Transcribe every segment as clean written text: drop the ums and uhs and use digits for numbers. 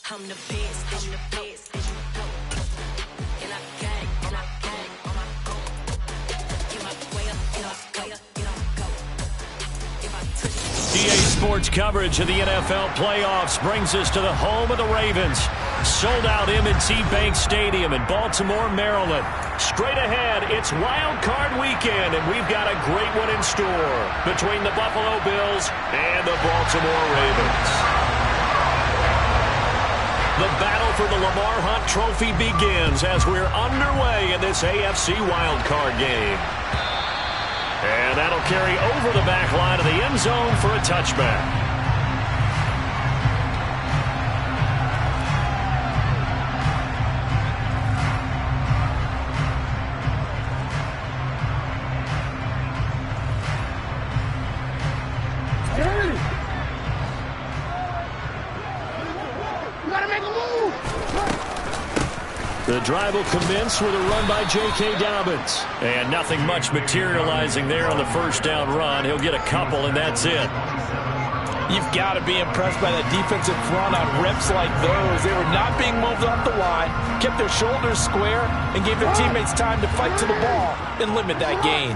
I'm the best, I'm the best, and you know. And I got it, and I got it on my own. Get my way up, get off, go, get off, go. If I touch it. EA Sports coverage of the NFL playoffs brings us to the home of the Ravens. Sold out M&T Bank Stadium in Baltimore, Maryland. Straight ahead, it's Wild Card Weekend, and we've got a great one in store between the Buffalo Bills and the Baltimore Ravens. The battle for the Lamar Hunt Trophy begins as we're underway in this AFC wildcard game. And that'll carry over the back line of the end zone for a touchback. The drive will commence with a run by J.K. Dobbins. And nothing much materializing there on the first down run. He'll get a couple, and that's it. You've got to be impressed by the defensive front on reps like those. They were not being moved off the line, kept their shoulders square, and gave their teammates time to fight to the ball and limit that gain.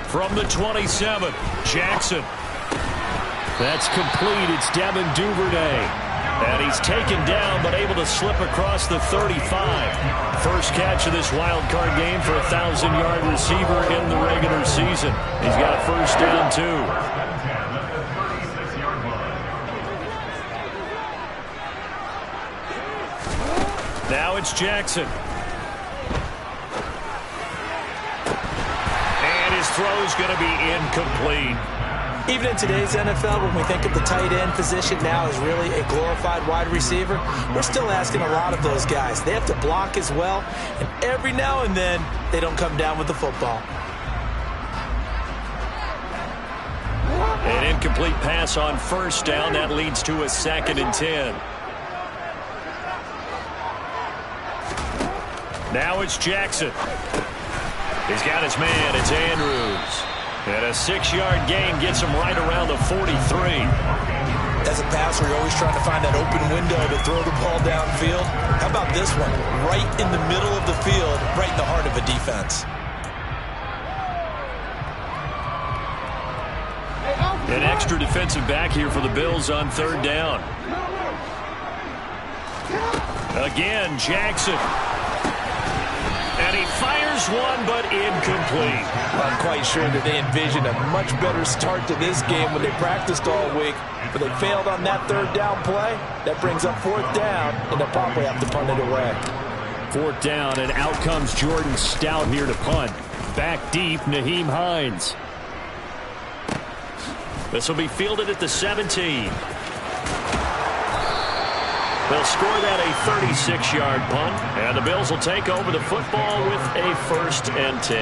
From the 27, Jackson. That's complete. It's Devin Duvernay. And he's taken down, but able to slip across the 35. First catch of this wild card game for a 1,000-yard receiver in the regular season. He's got a first down, too. Now it's Jackson. And his throw's going to be incomplete. Even in today's NFL, when we think of the tight end position now as really a glorified wide receiver, we're still asking a lot of those guys. They have to block as well, and every now and then, they don't come down with the football. An incomplete pass on first down. That leads to a 2nd and 10. Now it's Jackson. He's got his man. It's Andrews. And a 6-yard gain gets him right around the 43. As a passer, you're always trying to find that open window to throw the ball downfield. How about this one? Right in the middle of the field, right in the heart of a defense. An extra defensive back here for the Bills on 3rd down. Again, Jackson. And he fires one, but incomplete. I'm quite sure that they envisioned a much better start to this game when they practiced all week, but they failed on that 3rd down play. That brings up 4th down, and they'll probably have to punt it away. 4th down, and out comes Jordan Stout here to punt. Back deep, Nyheim Hines. This will be fielded at the 17. They'll score that a 36-yard punt, and the Bills will take over the football with a 1st and 10.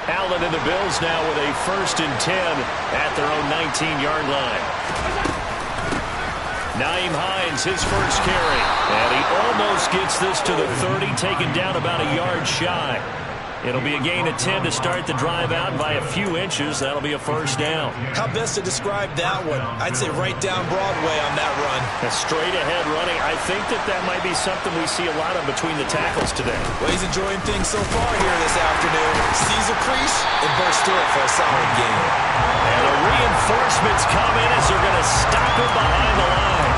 Allen and the Bills now with a 1st and 10 at their own 19-yard line. Nyheim Hines, his first carry. And he almost gets this to the 30, taken down about a yard shy. It'll be a gain of 10 to start the drive out by a few inches. That'll be a 1st down. How best to describe that one? I'd say right down Broadway on that run. A straight ahead running. I think that might be something we see a lot of between the tackles today. Well, he's enjoying things so far here this afternoon. Sees a crease and bursts through it for a solid game. And the reinforcements come in as they're going to stop him behind the line.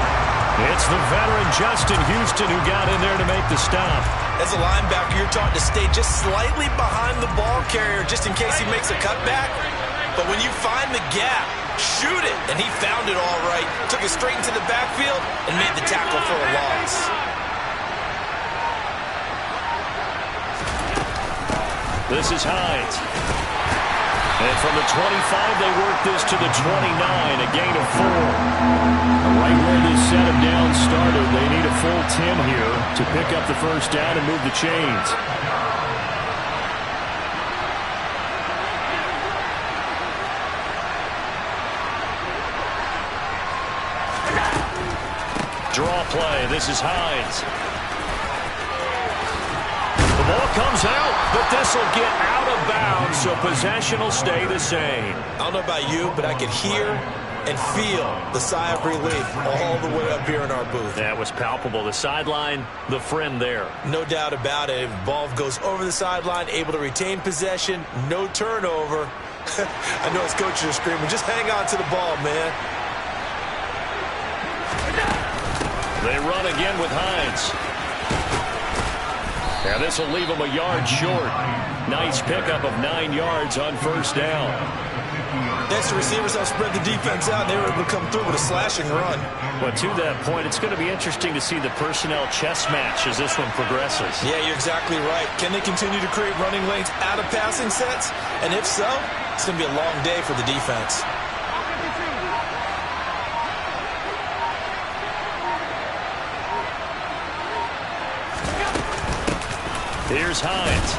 It's the veteran Justin Houston who got in there to make the stop. As a linebacker, you're taught to stay just slightly behind the ball carrier just in case he makes a cutback. But when you find the gap, shoot it. And he found it all right. Took it straight into the backfield and made the tackle for a loss. This is Hines. And from the 25, they work this to the 29, a gain of 4. Right where this set him down started, they need a full 10 here to pick up the first down and move the chains. play. This is Hines. The ball comes out, but this will get out of bounds, so possession will stay the same. I don't know about you, but I could hear and feel the sigh of relief all the way up here in our booth. That was palpable. The sideline, the friend there. No doubt about it. If the ball goes over the sideline, able to retain possession, no turnover. I know his coaches are screaming, just hang on to the ball, man. They run again with Hines. Now this will leave him a yard short. Nice pickup of 9 yards on first down. That's the receivers have spread the defense out, and they were able to come through with a slashing run. But to that point, it's going to be interesting to see the personnel chess match as this one progresses. Yeah, you're exactly right. Can they continue to create running lanes out of passing sets? And if so, it's going to be a long day for the defense. Here's Hines.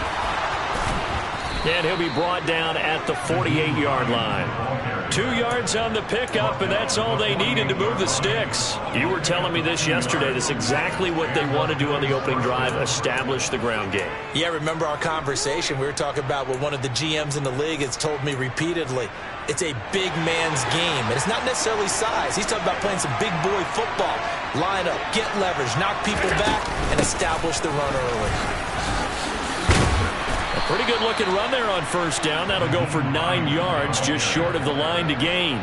And he'll be brought down at the 48-yard line. 2 yards on the pickup, and that's all they needed to move the sticks. You were telling me this yesterday. That's exactly what they want to do on the opening drive, establish the ground game. Yeah, remember our conversation? We were talking about what one of the GMs in the league has told me repeatedly. It's a big man's game, and it's not necessarily size. He's talking about playing some big boy football. Line up, get leverage, knock people back, and establish the run early. Pretty good looking run there on first down. That'll go for 9 yards, just short of the line to gain.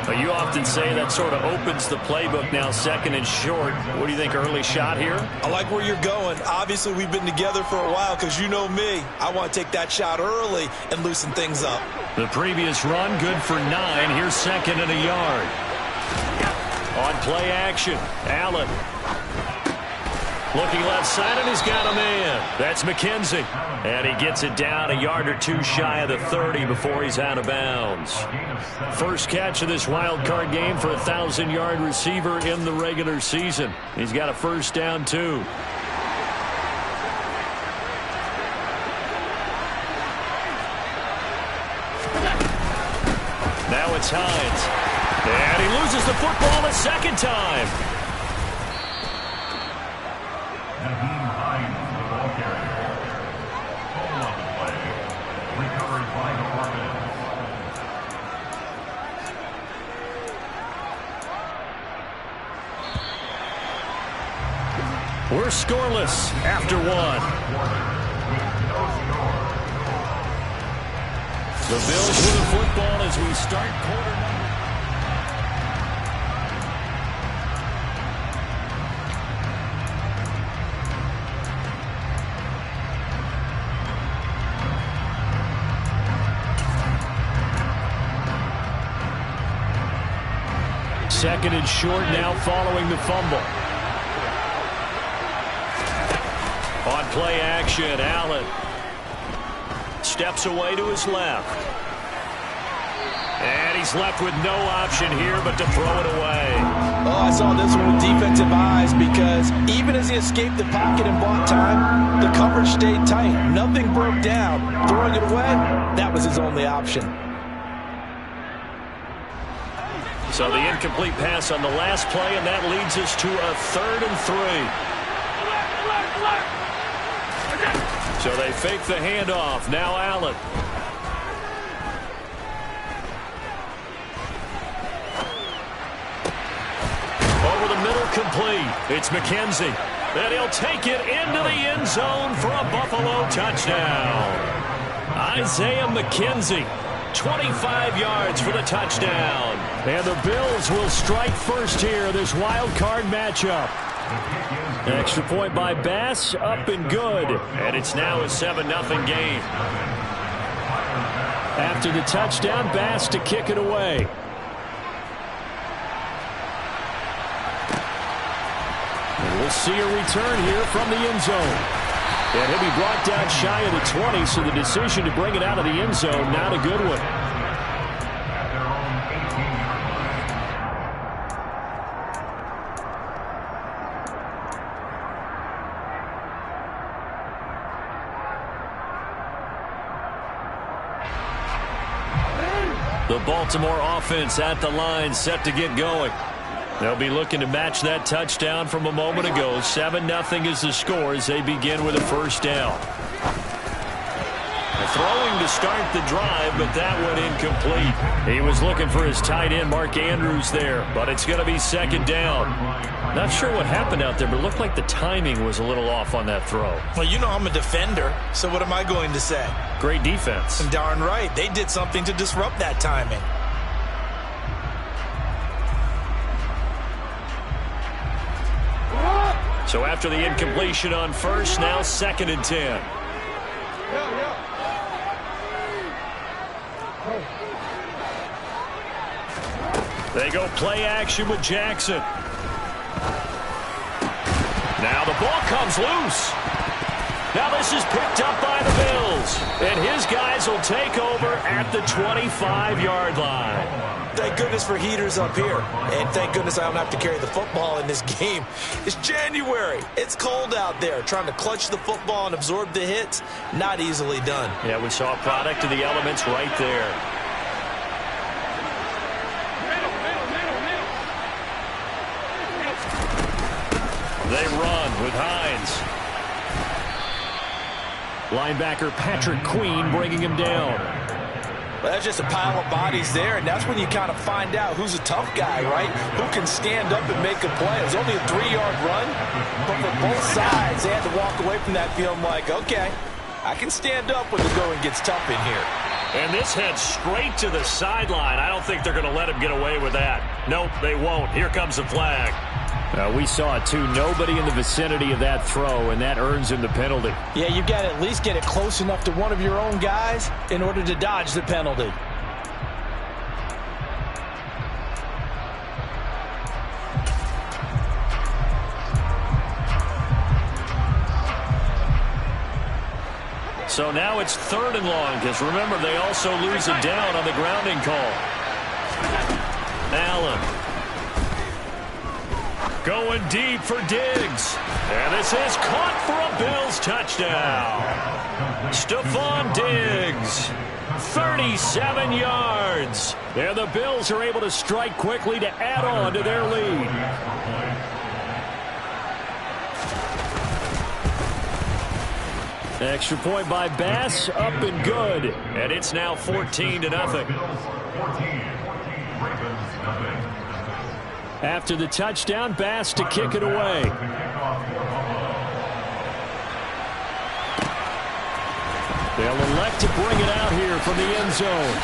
But you often say that sort of opens the playbook now, second and short. What do you think, early shot here? I like where you're going. Obviously, we've been together for a while because you know me. I want to take that shot early and loosen things up. The previous run, good for 9. Here's second and a yard. On play action, Allen. Looking left side, and he's got a man. That's McKenzie. And he gets it down a yard or two shy of the 30 before he's out of bounds. First catch of this wild card game for a 1,000-yard receiver in the regular season. He's got a first down, too. Now it's Hines. And he loses the football a second time. We're scoreless after one. The Bills with the football as we start quarter number. Second and short now following the fumble. On play action, Allen steps away to his left. And he's left with no option here but to throw it away. Oh, I saw this one with defensive eyes because even as he escaped the pocket and bought time, the coverage stayed tight. Nothing broke down. Throwing it away, that was his only option. So the incomplete pass on the last play, and that leads us to a 3rd and 3. So they fake the handoff. Now Allen. Over the middle, complete. It's McKenzie. And he'll take it into the end zone for a Buffalo touchdown. Isaiah McKenzie. 25 yards for the touchdown. And the Bills will strike first here, this wild card matchup. Extra point by Bass, up and good. And it's now a 7-0 game. After the touchdown, Bass to kick it away. And we'll see a return here from the end zone. And he'll be brought down shy of the 20, so the decision to bring it out of the end zone, not a good one. The Baltimore offense at the line, set to get going. They'll be looking to match that touchdown from a moment ago. 7-0 is the score as they begin with a first down. Throwing to start the drive, but that one incomplete. He was looking for his tight end, Mark Andrews, there, but it's going to be second down. Not sure what happened out there, but it looked like the timing was a little off on that throw. Well, you know I'm a defender, so what am I going to say? Great defense. And darn right, they did something to disrupt that timing. So after the incompletion on first, now 2nd and 10. They go play action with Jackson. Now the ball comes loose. Now this is picked up by the Bills. And his guys will take over at the 25-yard line. Thank goodness for heaters up here. And thank goodness I don't have to carry the football in this game. It's January. It's cold out there. Trying to clutch the football and absorb the hits, not easily done. Yeah, we saw a product of the elements right there. They run with Hines. Linebacker Patrick Queen bringing him down. Well, that's just a pile of bodies there, and that's when you kind of find out who's a tough guy, right? Who can stand up and make a play. It was only a 3-yard run, but for both sides, they had to walk away from that feeling like, okay, I can stand up when the going gets tough in here. And this heads straight to the sideline. I don't think they're going to let him get away with that. Nope, they won't. Here comes the flag. We saw it, too. Nobody in the vicinity of that throw, and that earns him the penalty. Yeah, you've got to at least get it close enough to one of your own guys in order to dodge the penalty. So now it's 3rd and long, because remember, they also lose it down on the grounding call. Allen. Going deep for Diggs. And this is caught for a Bills touchdown. Stephon Diggs, 37 yards. And the Bills are able to strike quickly to add on to their lead. Extra point by Bass, up and good. And it's now 14-0. After the touchdown, Bass to kick it away. They'll elect to bring it out here from the end zone.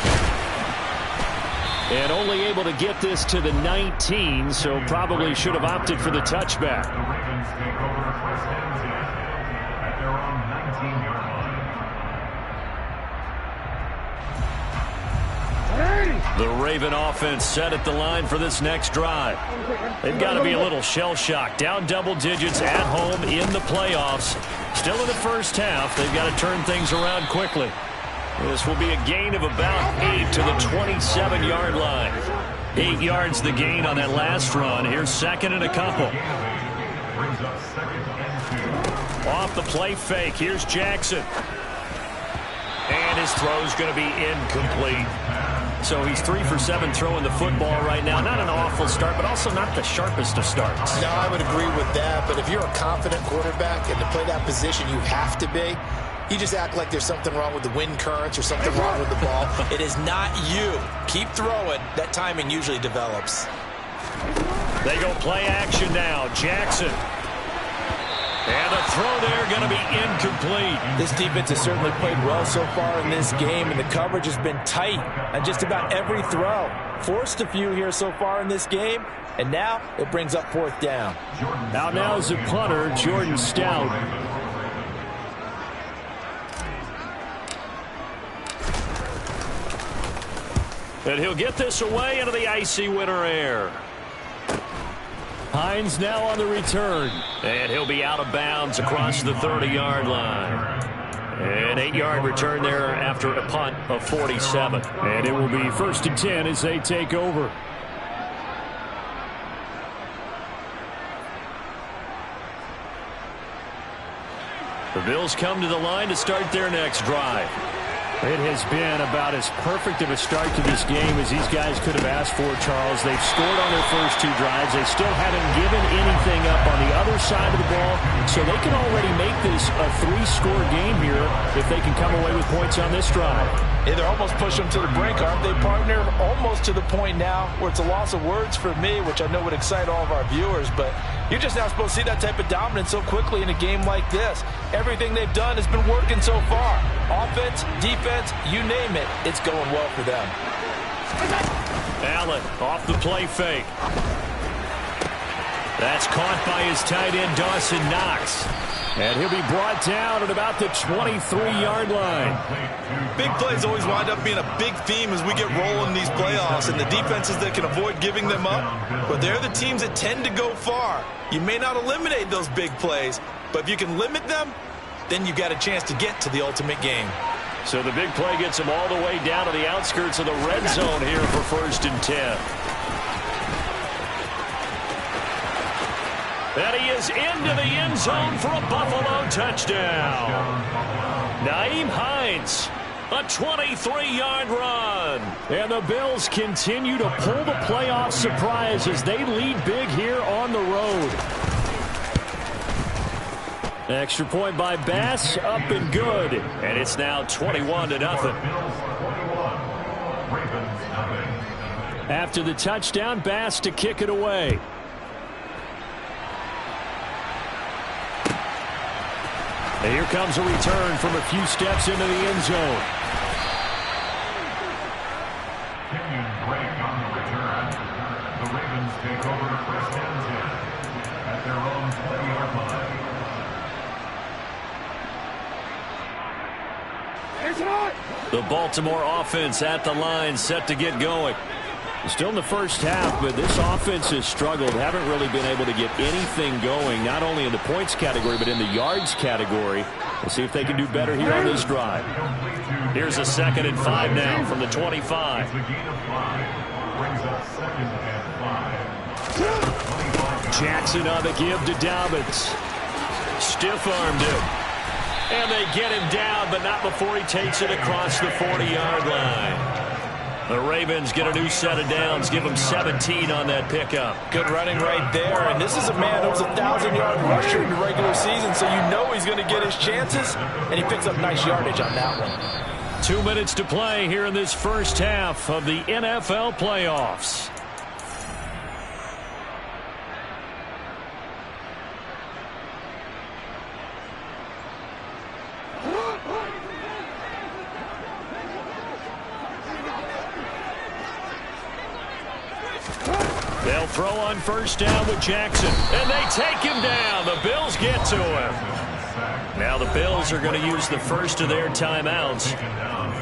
And only able to get this to the 19, so probably should have opted for the touchback. The Raven offense set at the line for this next drive. They've got to be a little shell-shocked. Down double digits at home in the playoffs. Still in the first half. They've got to turn things around quickly. This will be a gain of about 8 to the 27-yard line. 8 yards the gain on that last run. Here's 2nd and a couple. Off the play fake. Here's Jackson. And his throw's going to be incomplete. So he's 3 for 7 throwing the football right now. Not an awful start, but also not the sharpest of starts. No, I would agree with that. But if you're a confident quarterback and to play that position, you have to be. You just act like there's something wrong with the wind currents or something wrong with the ball. It is not you. Keep throwing. That timing usually develops. They go play action now. Jackson. And the throw there going to be incomplete. This defense has certainly played well so far in this game, and the coverage has been tight on just about every throw. Forced a few here so far in this game, and now it brings up 4th down. Now is a punter, Jordan Stout. And he'll get this away into the icy winter air. Hines now on the return. And he'll be out of bounds across the 30-yard line. An 8-yard return there after a punt of 47. And it will be 1st and 10 as they take over. The Bills come to the line to start their next drive. It has been about as perfect of a start to this game as these guys could have asked for, Charles. They've scored on their first 2 drives. They still haven't given anything up on the other side of the ball, so they can already make this a 3-score game here if they can come away with points on this drive. Yeah, they're almost pushing them to the brink, aren't they, partner? Almost to the point now where it's a loss of words for me, which I know would excite all of our viewers, but you're just not supposed to see that type of dominance so quickly in a game like this. Everything they've done has been working so far. Offense, defense, you name it, it's going well for them. Allen off the play fake. That's caught by his tight end, Dawson Knox. And he'll be brought down at about the 23-yard line. Big plays always wind up being a big theme as we get rolling these playoffs, and the defenses that can avoid giving them up, but they're the teams that tend to go far. You may not eliminate those big plays, but if you can limit them, then you got a chance to get to the ultimate game. So the big play gets him all the way down to the outskirts of the red zone here for 1st and 10. And he is into the end zone for a Buffalo touchdown. Nyheim Hines, a 23-yard run. And the Bills continue to pull the playoff surprise as they lead big here on the road. Extra point by Bass, up and good. And it's now 21-0. After the touchdown, Bass to kick it away. And here comes a return from a few steps into the end zone. Break on the return. The Ravens take over 1st and 10 at their own 20-yard line. The Baltimore offense at the line, set to get going. Still in the first half, but this offense has struggled. Haven't really been able to get anything going, not only in the points category, but in the yards category. We'll see if they can do better here on this drive. Here's a 2nd and 5 now from the 25. Jackson on the give to Dobbins. Stiff-armed him. And they get him down, but not before he takes it across the 40-yard line. The Ravens get a new set of downs, give them 17 on that pickup. Good running right there, and this is a man who was a 1,000-yard rusher in the regular season, so you know he's going to get his chances, and he picks up nice yardage on that one. 2 minutes to play here in this first half of the NFL playoffs. They'll throw on 1st down with Jackson, and they take him down. The Bills get to him. Now the Bills are going to use the first of their timeouts.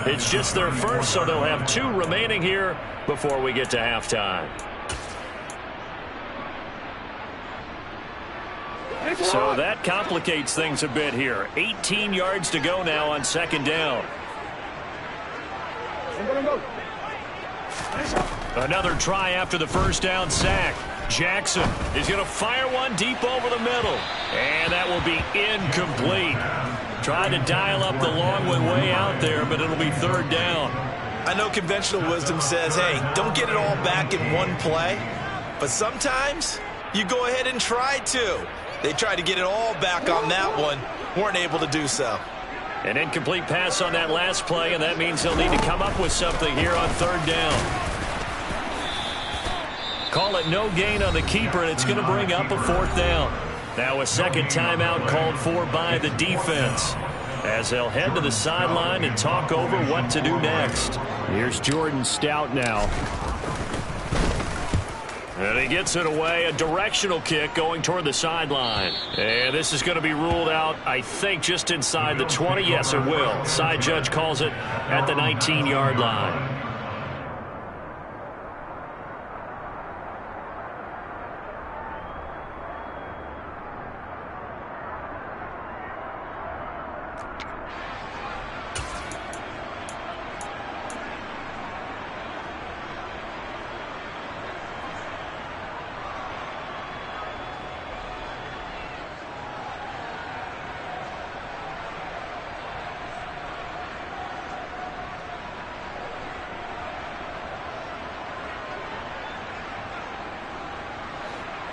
It's just their first, so they'll have 2 remaining here before we get to halftime. So that complicates things a bit here. 18 yards to go now on 2nd down. Another try after the 1st down sack. Jackson is going to fire one deep over the middle. And that will be incomplete. Trying to dial up the long one way out there, but it'll be 3rd down. I know conventional wisdom says, hey, don't get it all back in one play. But sometimes you go ahead and try to. They tried to get it all back on that one. Weren't able to do so. An incomplete pass on that last play, and that means they'll need to come up with something here on 3rd down. Call it no gain on the keeper, and it's going to bring up a 4th down. Now a 2nd timeout called for by the defense, as they'll head to the sideline and talk over what to do next. Here's Jordan Stout now. And he gets it away, a directional kick going toward the sideline. And this is going to be ruled out, I think, just inside the 20. Yes, it will. Side judge calls it at the 19-yard line.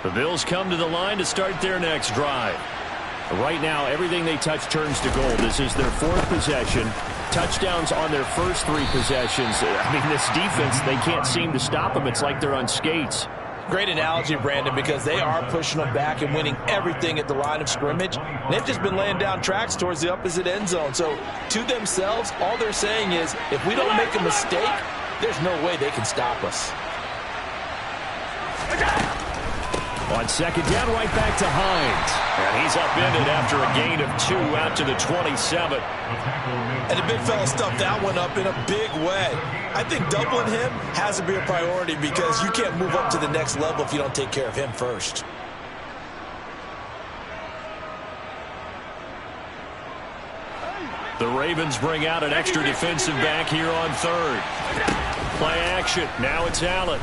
The Bills come to the line to start their next drive. Right now, everything they touch turns to gold. This is their 4th possession. Touchdowns on their first 3 possessions. I mean, this defense, they can't seem to stop them. It's like they're on skates. Great analogy, Brandon, because they are pushing them back and winning everything at the line of scrimmage. And they've just been laying down tracks towards the opposite end zone. So, to themselves, all they're saying is, if we don't make a mistake, there's no way they can stop us. On second down, right back to Hines. And he's upended after a gain of 2 out to the 27. And the big fella stuffed that one up in a big way. I think doubling him has to be a priority because you can't move up to the next level if you don't take care of him first. The Ravens bring out an extra defensive back here on 3rd. Play action. Now it's Allen.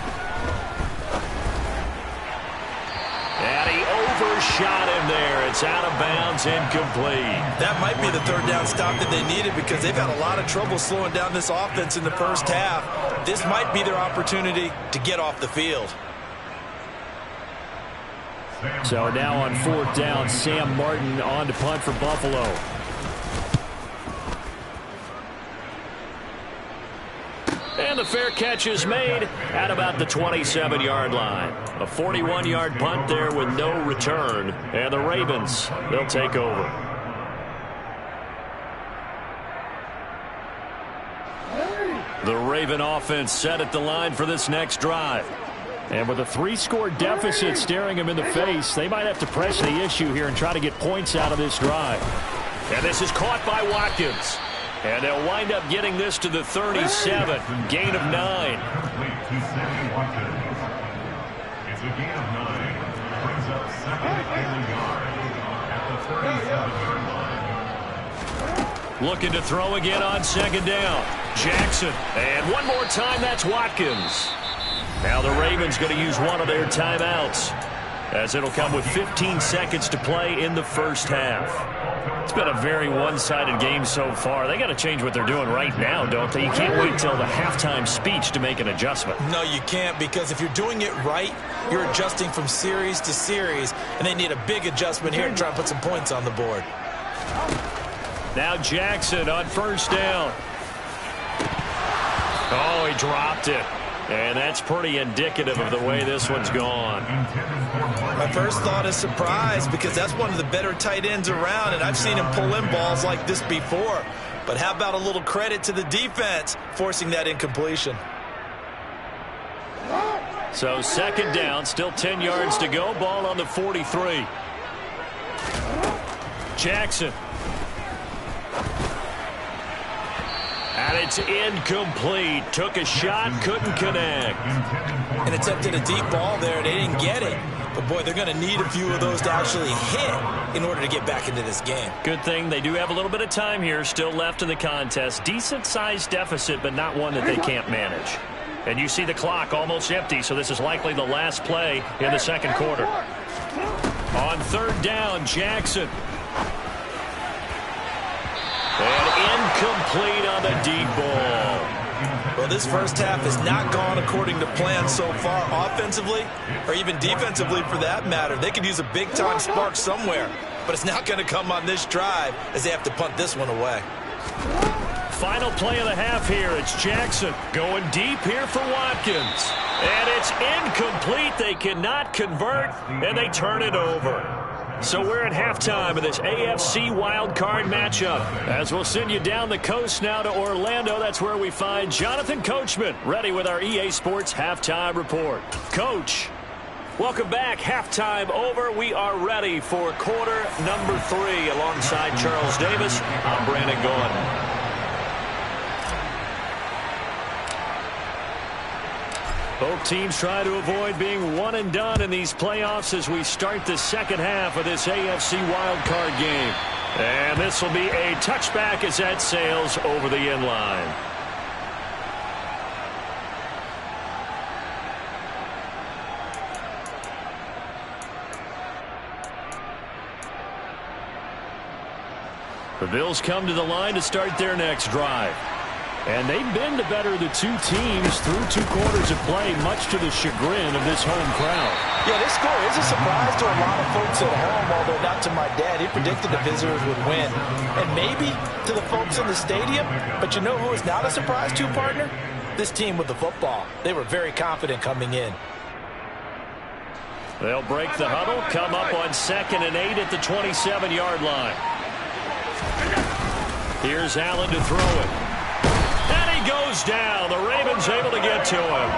And he overshot him there. It's out of bounds, incomplete. That might be the 3rd down stop that they needed because they've had a lot of trouble slowing down this offense in the first half. This might be their opportunity to get off the field. So now on 4th down, Sam Martin on to punt for Buffalo. And the fair catch is made at about the 27-yard line. A 41-yard punt there with no return. And the Ravens, they'll take over. The Raven offense set at the line for this next drive. And with a 3-score deficit staring them in the face, they might have to press the issue here and try to get points out of this drive. And this is caught by Watkins. And they'll wind up getting this to the 37. Gain of 9. It's a gain of 9. Brings up 2nd and yard at the 37-yard line. Looking to throw again on 2nd down. Jackson. And one more time, that's Watkins. Now the Ravens going to use one of their timeouts, as it'll come with 15 seconds to play in the first half. It's been a very one-sided game so far. They got to change what they're doing right now, don't they? You can't wait till the halftime speech to make an adjustment. No, you can't, because if you're doing it right, you're adjusting from series to series, and they need a big adjustment here to try and put some points on the board. Now Jackson on 1st down. Oh, he dropped it. And that's pretty indicative of the way this one's gone. My first thought is surprise, because that's one of the better tight ends around, and I've seen him pull in balls like this before. But how about a little credit to the defense forcing that incompletion? So 2nd down, still 10 yards to go. Ball on the 43. Jackson. And it's incomplete. Took a shot, couldn't connect. And attempted a deep ball there, and they didn't get it. But, boy, they're going to need a few of those to actually hit in order to get back into this game. Good thing they do have a little bit of time here still left in the contest. Decent-sized deficit, but not one that they can't manage. And you see the clock almost empty, so this is likely the last play in the 2nd quarter. On 3rd down, Jackson. And incomplete on the deep ball. Well, this first half has not gone according to plan so far offensively, or even defensively for that matter. They could use a big-time spark somewhere, but it's not going to come on this drive as they have to punt this one away. Final play of the half here. It's Jackson going deep here for Watkins. And it's incomplete. They cannot convert, and they turn it over. So we're at halftime of this AFC wildcard matchup. As we'll send you down the coast now to Orlando, that's where we find Jonathan Coachman ready with our EA Sports Halftime Report. Coach, welcome back. Halftime over. We are ready for quarter number 3. Alongside Charles Davis, I'm Brandon Gaudin. Both teams try to avoid being one and done in these playoffs as we start the 2nd half of this AFC wildcard game. And this will be a touchback as that sails over the end line. The Bills come to the line to start their next drive. And they've been the better of the two teams through 2 quarters of play, much to the chagrin of this home crowd. Yeah, this score is a surprise to a lot of folks at home, although not to my dad. He predicted the visitors would win. And maybe to the folks in the stadium. But you know who is not a surprise to, partner? This team with the football. They were very confident coming in. They'll break the huddle, come up on 2nd and 8 at the 27-yard line. Here's Allen to throw it. And he goes down. The Ravens able to get to him.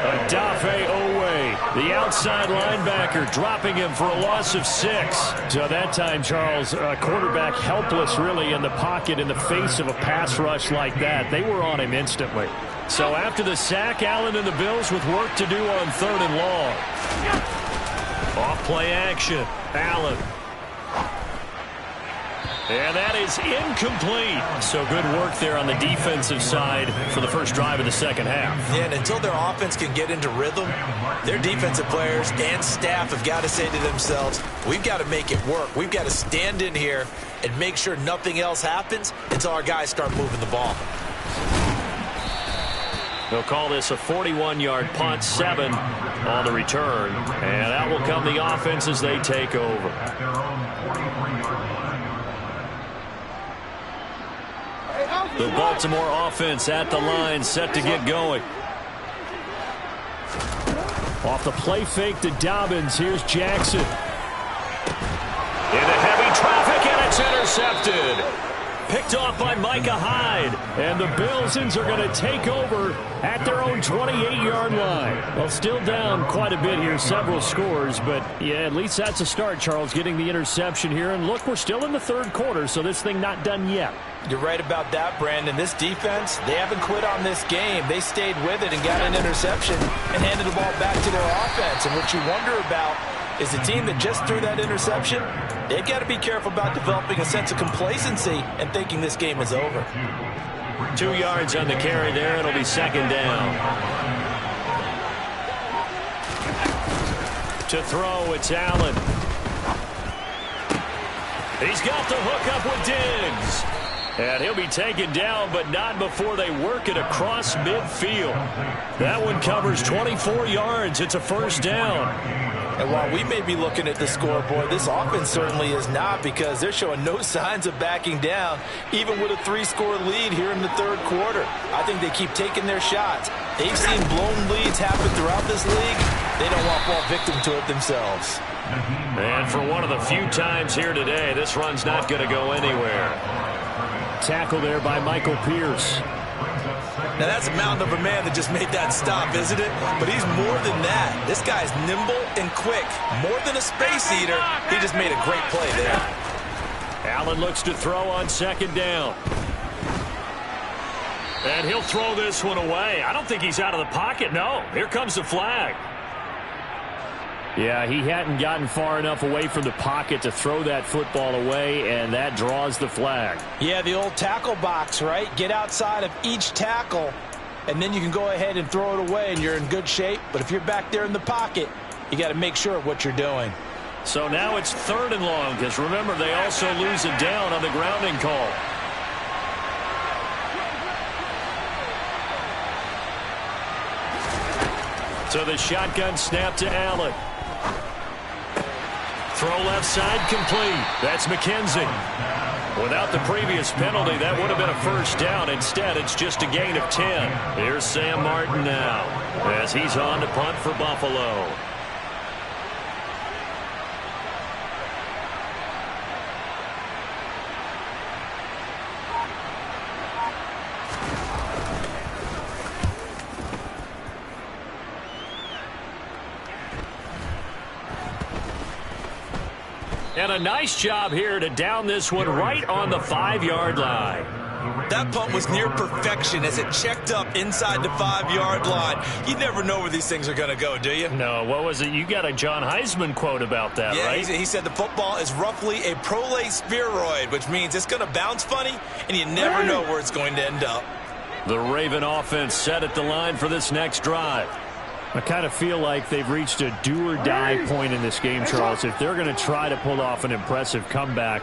Adafe Owe, the outside linebacker, dropping him for a loss of 6. So that time, Charles, quarterback helpless really in the pocket in the face of a pass rush like that. They were on him instantly. So after the sack, Allen and the Bills with work to do on 3rd and long. Off play action. Allen. And that is incomplete. So good work there on the defensive side for the first drive of the second half. Yeah, and until their offense can get into rhythm, their defensive players and staff have got to say to themselves, we've got to make it work. We've got to stand in here and make sure nothing else happens until our guys start moving the ball. They'll call this a 41-yard punt, 7 on the return. And that will come the offense as they take over. At their own 43-yard line. The Baltimore offense at the line, set to get going. Off the play fake to Dobbins. Here's Jackson. Into heavy traffic, and it's intercepted. Picked off by Micah Hyde. And the Bilsons are going to take over at their own 28-yard line. Well, still down quite a bit here, several scores. But, yeah, at least that's a start, Charles, getting the interception here. And, look, we're still in the 3rd quarter, so this thing not done yet. You're right about that, Brandon. This defense, they haven't quit on this game. They stayed with it and got an interception and handed the ball back to their offense. And what you wonder about is the team that just threw that interception, they've got to be careful about developing a sense of complacency and thinking this game is over. 2 yards on the carry there. It'll be 2nd down. To throw, it's Allen. He's got the hook up with Diggs. And he'll be taken down, but not before they work it across midfield. That one covers 24 yards. It's a 1st down. And while we may be looking at the scoreboard, this offense certainly is not, because they're showing no signs of backing down, even with a 3-score lead here in the 3rd quarter. I think they keep taking their shots. They've seen blown leads happen throughout this league. They don't want to fall victim to it themselves. And for one of the few times here today, this run's not going to go anywhere. Tackle there by Michael Pierce. Now, that's a mountain of a man that just made that stop, isn't it? But he's more than that. This guy's nimble and quick. More than a space eater, he just made a great play there. Allen looks to throw on 2nd down. And he'll throw this one away. I don't think he's out of the pocket, no. Here comes the flag. Yeah, he hadn't gotten far enough away from the pocket to throw that football away, and that draws the flag. Yeah, the old tackle box, right? Get outside of each tackle, and then you can go ahead and throw it away, and you're in good shape. But if you're back there in the pocket, you got to make sure of what you're doing. So now it's 3rd and long, because remember, they also lose it down on the grounding call. So the shotgun snap to Allen. Throw left side complete. That's McKenzie. Without the previous penalty, that would have been a 1st down. Instead, it's just a gain of 10. Here's Sam Martin now as he's on to punt for Buffalo. And a nice job here to down this one right on the 5-yard line. That punt was near perfection as it checked up inside the 5-yard line. You never know where these things are going to go, do you? No, what was it? You got a John Heisman quote about that, yeah, right? He said the football is roughly a prolate spheroid, which means it's going to bounce funny, and you never know where it's going to end up. The Raven offense set at the line for this next drive. I kind of feel like they've reached a do-or-die point in this game, Charles. If they're going to try to pull off an impressive comeback,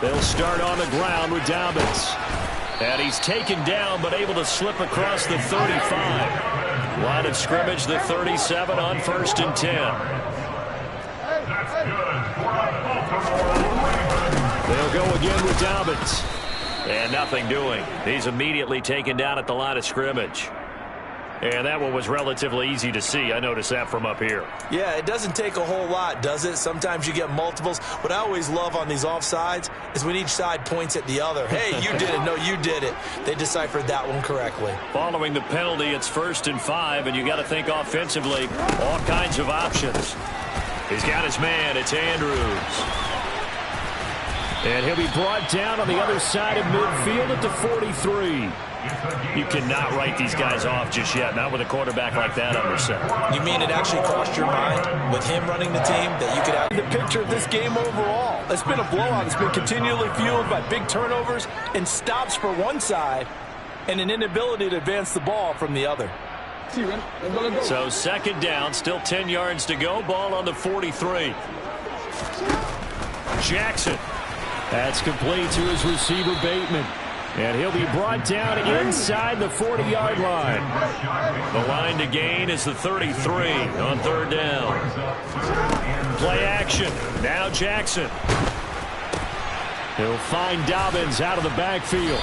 They'll start on the ground with Dobbins. And he's taken down, but able to slip across the 35. Line of scrimmage, the 37 on 1st and 10. They'll go again with Dobbins. And nothing doing. He's immediately taken down at the line of scrimmage. And that one was relatively easy to see. I noticed that from up here. Yeah, it doesn't take a whole lot, does it? Sometimes you get multiples. What I always love on these offsides is when each side points at the other. Hey, you did it. No, you did it. They deciphered that one correctly. Following the penalty, it's 1st and 5, and you got to think offensively. All kinds of options. He's got his man. It's Andrews. And he'll be brought down on the other side of midfield at the 43. You cannot write these guys off just yet, not with a quarterback like that under center. You mean it actually crossed your mind with him running the team that you could have The picture of this game overall. It's been a blowout. It's been continually fueled by big turnovers and stops for one side and an inability to advance the ball from the other. So 2nd down, still 10 yards to go. Ball on the 43. Jackson. That's complete to his receiver, Bateman. And he'll be brought down inside the 40-yard line. The line to gain is the 33 on 3rd down. Play action. Now Jackson. He'll find Dobbins out of the backfield.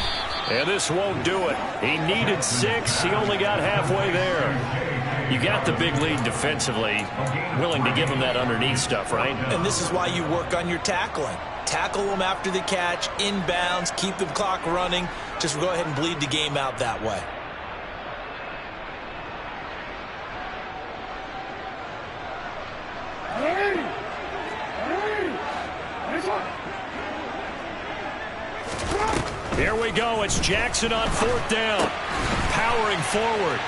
And this won't do it. He needed 6. He only got halfway there. You got the big lead defensively. Willing to give him that underneath stuff, right? And this is why you work on your tackling. Tackle them after the catch, inbounds, keep the clock running. Just go ahead and bleed the game out that way. Here we go. It's Jackson on 4th down. Powering forward.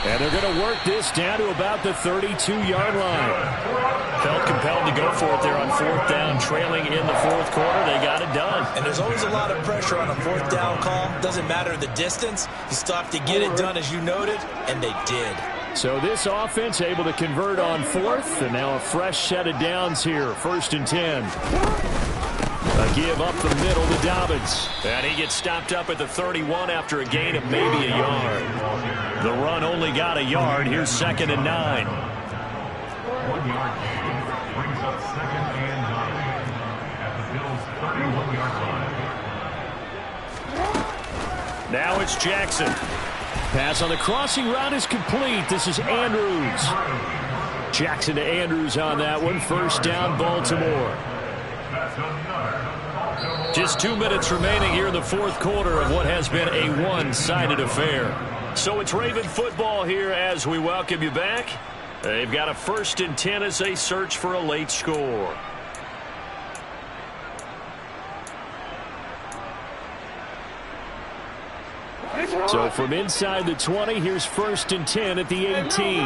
And they're going to work this down to about the 32-yard line. Felt compelled to go for it there on 4th down, trailing in the 4th quarter. They got it done. And there's always a lot of pressure on a 4th down call. Doesn't matter the distance. You still have to get it done, as you noted, and they did. So this offense able to convert on 4th, and now a fresh set of downs here. 1st and 10. A give up the middle to Dobbins. And he gets stopped up at the 31 after a gain of maybe a yard. The run only got a yard. Here's 2nd and 9. 1 yard gain brings up 2nd and 9 at the Bills' 31-yard line. Now it's Jackson. Pass on the crossing route is complete. This is Andrews. Jackson to Andrews on that one. 1st down, Baltimore. Just 2 minutes remaining here in the 4th quarter of what has been a one-sided affair. So it's Raven football here as we welcome you back. They've got a 1st and 10 as they search for a late score. So from inside the 20, here's 1st and 10 at the 18.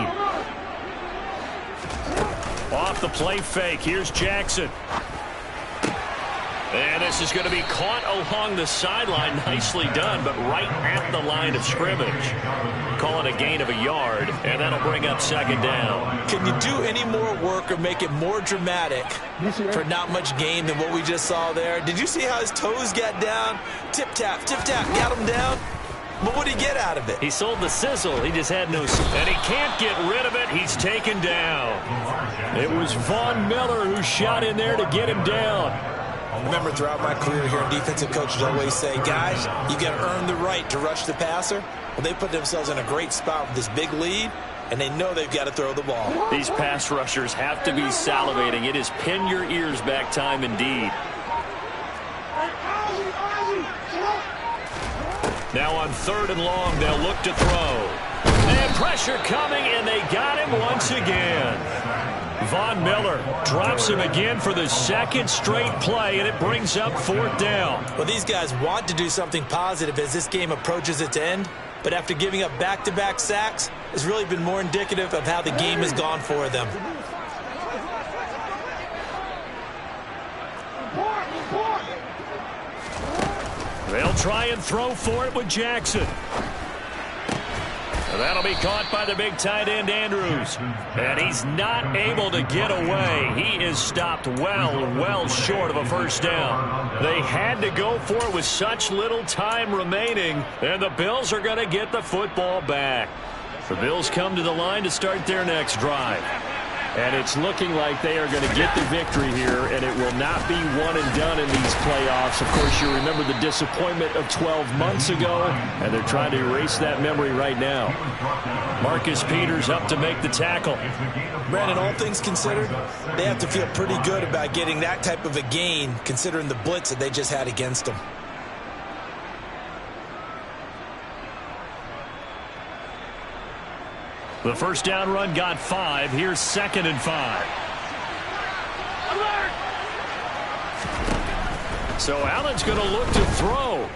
Off the play fake, here's Jackson. And this is going to be caught along the sideline. Nicely done, but right at the line of scrimmage. Call it a gain of a yard, and that'll bring up 2nd down. Can you do any more work or make it more dramatic for not much gain than what we just saw there? Did you see how his toes got down? Tip-tap, got him down. But what did he get out of it? He sold the sizzle. He just had no... And he can't get rid of it. He's taken down. It was Von Miller who shot in there to get him down. Remember, throughout my career here, defensive coaches always say, guys, you got to earn the right to rush the passer. Well, they put themselves in a great spot with this big lead, and they know they've got to throw the ball. These pass rushers have to be salivating. It is pin your ears back time indeed. Now on 3rd and long, they'll look to throw. And pressure coming, and they got him once again. Von Miller drops him again for the 2nd straight play, and it brings up 4th down. Well, these guys want to do something positive as this game approaches its end, but after giving up back-to-back sacks, it's really been more indicative of how the game has gone for them. They'll try and throw for it with Jackson. And that'll be caught by the big tight end, Andrews. And he's not able to get away. He is stopped well short of a first down. They had to go for it with such little time remaining, and the Bills are going to get the football back. The Bills come to the line to start their next drive. And it's looking like they are going to get the victory here, and it will not be one and done in these playoffs. Of course, you remember the disappointment of 12 months ago, and they're trying to erase that memory right now. Marcus Peters up to make the tackle. Brandon, all things considered, they have to feel pretty good about getting that type of a gain, considering the blitz that they just had against them. The first down run got 5. Here's 2nd and 5. So Allen's going to look to throw.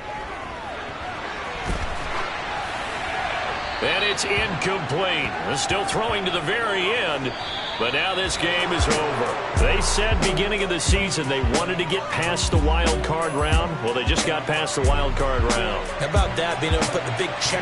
And it's incomplete. They're still throwing to the very end. But now this game is over. They said beginning of the season they wanted to get past the wild card round. Well, they just got past the wild card round. How about that, being able to put the big check